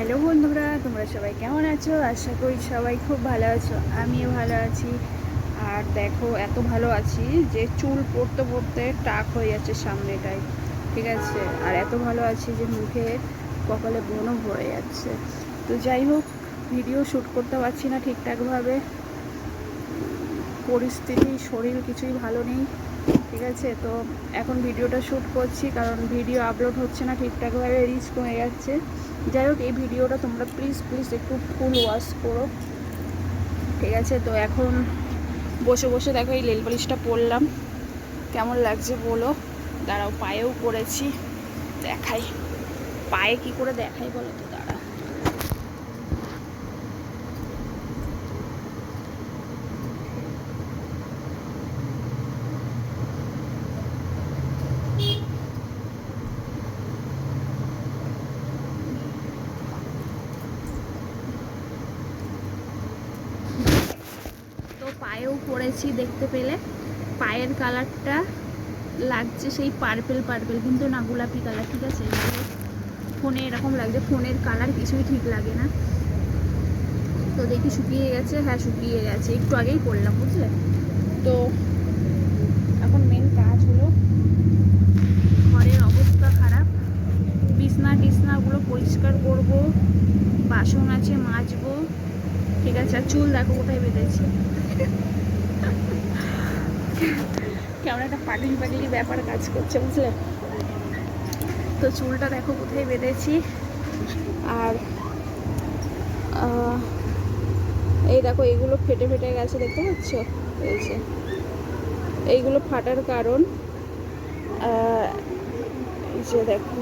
Hello বন্ধুরা, তোমরা সবাই কেমন আছো? আশা করি সবাই খুব ভালো আছো। আমিও ভালো আছি। আর দেখো, এত ভালো আছি যে চুল পড়তে পড়তে টাক হয়ে যাচ্ছে সামনেটায়, ঠিক আছে। আর এত ভালো আছি যে মুখে কপালে ব্রণও ভরে যাচ্ছে। তো যাই হোক, ভিডিও শ্যুট করতে পারছি না ঠিকঠাকভাবে, পরিস্থিতি শরীর কিছুই ভালো নেই, ঠিক আছে। তো এখন ভিডিওটা শ্যুট করছি কারণ ভিডিও আপলোড হচ্ছে না ঠিকঠাকভাবে, রিচ কমে যাচ্ছে। যাই হোক, এই ভিডিওটা তোমরা প্লিজ একটু ফুল ওয়াচ করো, ঠিক আছে। তো এখন বসে বসে দেখো এই নেল পলিশটা পরলাম, কেমন লাগছে বলো। দাঁড়াও, পায়েও পরেছি, দেখাই পায়ে কি করে দেখাই বলো তো, দাঁড়াও। তো পায়েও পরেছি, দেখতে পেলে পায়ের কালারটা লাগছে সেই পার্পেল কিন্তু না গোলাপি কালার, ঠিক আছে। ফোনে এরকম লাগছে, ফোনের কালার কিছুই ঠিক লাগে না। তো দেখি শুকিয়ে গেছে, হ্যাঁ শুকিয়ে গেছে, একটু আগেই করলাম, বুঝলে। তো এখন মেন কাজ হলো, ঘরের অবস্থা খারাপ, বিছনাগুলো পরিষ্কার করব, বাসন আছে মাজবো, ঠিক আছে। আর চুল দেখো কোথায় বেঁধেছি, কেমন একটা পাগলি ব্যাপার কাজ করছে, বুঝলে। তো চুলটা দেখো কোথায় বেঁধেছি। আর এই দেখো, এইগুলো ফেটে গেছে, দেখতে পাচ্ছ, এই যে এইগুলো ফাটার কারণ এই যে দেখো,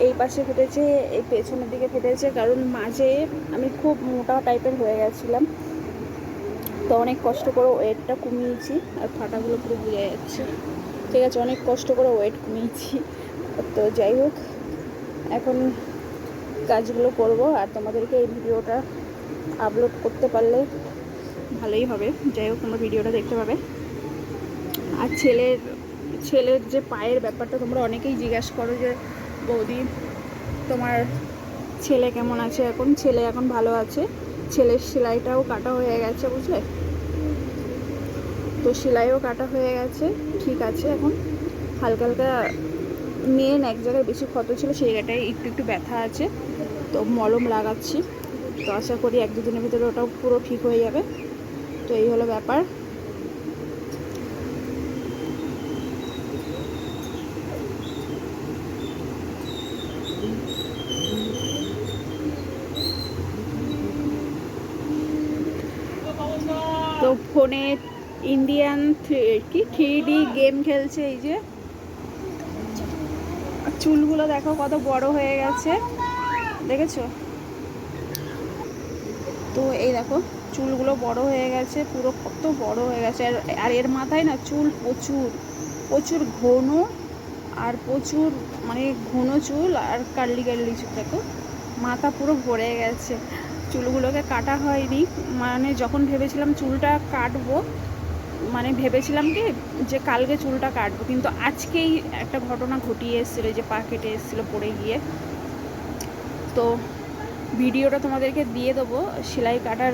এই পাশে ফেটেছে, এই পেছনের দিকে ফেটেছে, কারণ মাঝে আমি খুব মোটা টাইপের হয়ে গেছিলাম, তো অনেক কষ্ট করে ওয়েটটা কমিয়েছি। আর ফাটাগুলো পুরো বোঝা যাচ্ছে, ঠিক আছে, অনেক কষ্ট করে ওয়েট কমিয়েছি। তো যাই হোক, এখন কাজগুলো করব আর তোমাদেরকে এই ভিডিওটা আপলোড করতে পারলে ভালোই হবে। যাই হোক, তোমরা ভিডিওটা দেখতে পাবে। আর ছেলের যে পায়ের ব্যাপারটা তোমরা অনেকেই জিজ্ঞাসা করো যে বৌদি তোমার ছেলে কেমন আছে। ছেলে এখন ভালো আছে, ছেলের সেলাইটাও কাটা হয়ে গেছে, বুঝলে। তো সেলাইও কাটা হয়ে গেছে, ঠিক আছে। এখন হালকা হালকা মেন এক জায়গায় বেশি ক্ষত ছিল, সেই জায়গাটায় একটু ব্যথা আছে, তো মলম লাগাচ্ছি। তো আশা করি 1-2 দিনের ভিতরে ওটাও পুরো ঠিক হয়ে যাবে। তো এই হলো ব্যাপার। তো ফোনে ইন্ডিয়ান 3D গেম খেলছে, এই যে চুলগুলো দেখো কত বড় হয়ে গেছে, দেখেছো। তো এই দেখো, চুলগুলো বড় হয়ে গেছে, পুরো কত বড় হয়ে গেছে। আর এর মাথায় না চুল প্রচুর ঘন, আর প্রচুর মানে ঘন চুল, আর কার্লি চুল, দেখো মাথা পুরো ভরে গেছে। চুলগুলোকে কাটা হয়নি, মানে যখন ভেবেছিলাম চুলটা কাটবো, মানে ভেবেছিলাম কি যে কালকে চুলটা কাটবো, কিন্তু আজকেই একটা ঘটনা ঘটিয়ে এসেছিলো, যে পা কেটে এসেছিলো পড়ে গিয়ে। তো ভিডিওটা তোমাদেরকে দিয়ে দেবো, সেলাই কাটার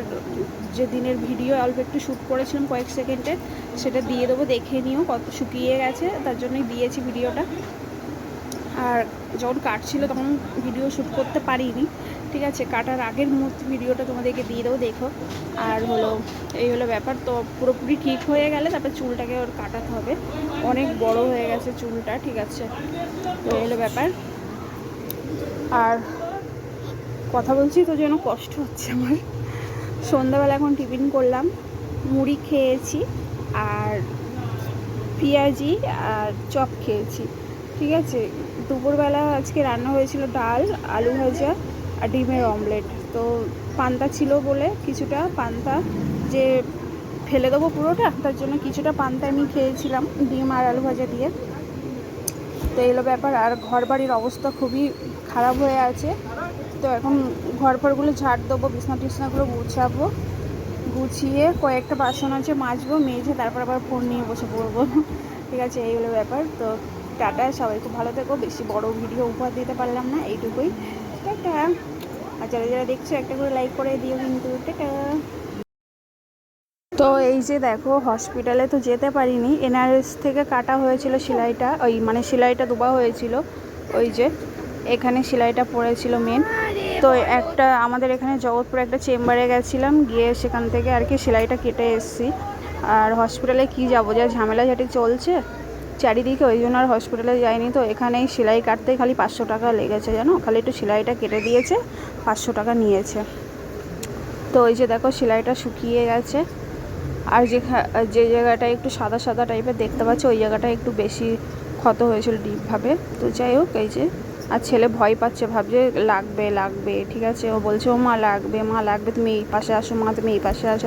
যে দিনের ভিডিও অল্প একটু শ্যুট করেছিলাম কয়েক সেকেন্ডের, সেটা দিয়ে দেবো, দেখে নিও কত শুকিয়ে গেছে, তার জন্যই দিয়েছি ভিডিওটা। আর যখন কাটছিল তখন ভিডিও শ্যুট করতে পারিনি, ঠিক আছে। কাটার আগের মুহূর্তে ভিডিওটা তোমাদেরকে দিয়ে দেবো, দেখো। আর হলো, এই হলো ব্যাপার। তো পুরোপুরি ঠিক হয়ে গেলে তারপর চুলটাকে ওর কাটাতে হবে, অনেক বড় হয়ে গেছে চুলটা, ঠিক আছে। তো এই হলো ব্যাপার। আর কথা বলছি তো যেন কষ্ট হচ্ছে আমার। সন্ধ্যাবেলা এখন টিফিন করলাম, মুড়ি খেয়েছি আর পেঁয়াজি আর চপ খেয়েছি, ঠিক আছে। দুপুরবেলা আজকে রান্না হয়েছিল ডাল, আলু ভাজা আর ডিমের অমলেট। তো পান্তা ছিল বলে কিছুটা পান্তা যে ফেলে দেবো পুরোটা, তার জন্য কিছুটা পান্তা আমি খেয়েছিলাম ডিম আর আলু ভাজা দিয়ে। তো এলো ব্যাপার। আর ঘর বাড়ির অবস্থা খুবই খারাপ হয়ে আছে, তো এখন ঘর ফরগুলো ঝাড় দেবো, বিছনাগুলো গুছাবো, গুছিয়ে কয়েকটা বাসন আছে মাজবো, মেজে তারপর আবার ফোন নিয়ে বসে পড়বো, ঠিক আছে। এই হলো ব্যাপার। তো টাটা, সবাই খুব ভালো থেকো। বেশি বড় ভিডিও উপহার দিতে পারলাম না, এইটুকুই। টাটা। আর যারা যারা দেখছো একটা করে লাইক করে দিও কিন্তু। টাটা। তো এই যে দেখো, হসপিটালে তো যেতে পারিনি, এনআরএস থেকে কাটা হয়েছিল সেলাইটা, ওই মানে সেলাইটা দেওয়া হয়েছিল, ওই যে এখানে সেলাইটা পড়েছিল মেন। তো একটা আমাদের এখানে জগৎপুরে একটা চেম্বারে গেছিলাম, গিয়ে সেখান থেকে আর কি সেলাইটা কেটে এসেছি। আর হসপিটালে কি যাবো, যা ঝামেলাঝাটি চলছে চারিদিকে, ওই জন্য আর হসপিটালে যাইনি। তো এখানেই সেলাই কাটতেই খালি 500 টাকা লেগেছে জানো, খালি একটু সেলাইটা কেটে দিয়েছে, 500 টাকা নিয়েছে। তো ওই যে দেখো সেলাইটা শুকিয়ে গেছে। আর যে জায়গাটা একটু সাদা সাদা টাইপের দেখতে পাচ্ছ, ওই জায়গাটা একটু বেশি ক্ষত হয়েছিল ডিপভাবে। তো যাই হোক, এই যে আর ছেলে ভয় পাচ্ছে, ভাবছে লাগবে লাগবে, ঠিক আছে, ও বলছে ও মা লাগবে, মা লাগবে, তুমি এই পাশে আসো, মা তুমি এই পাশে আসো।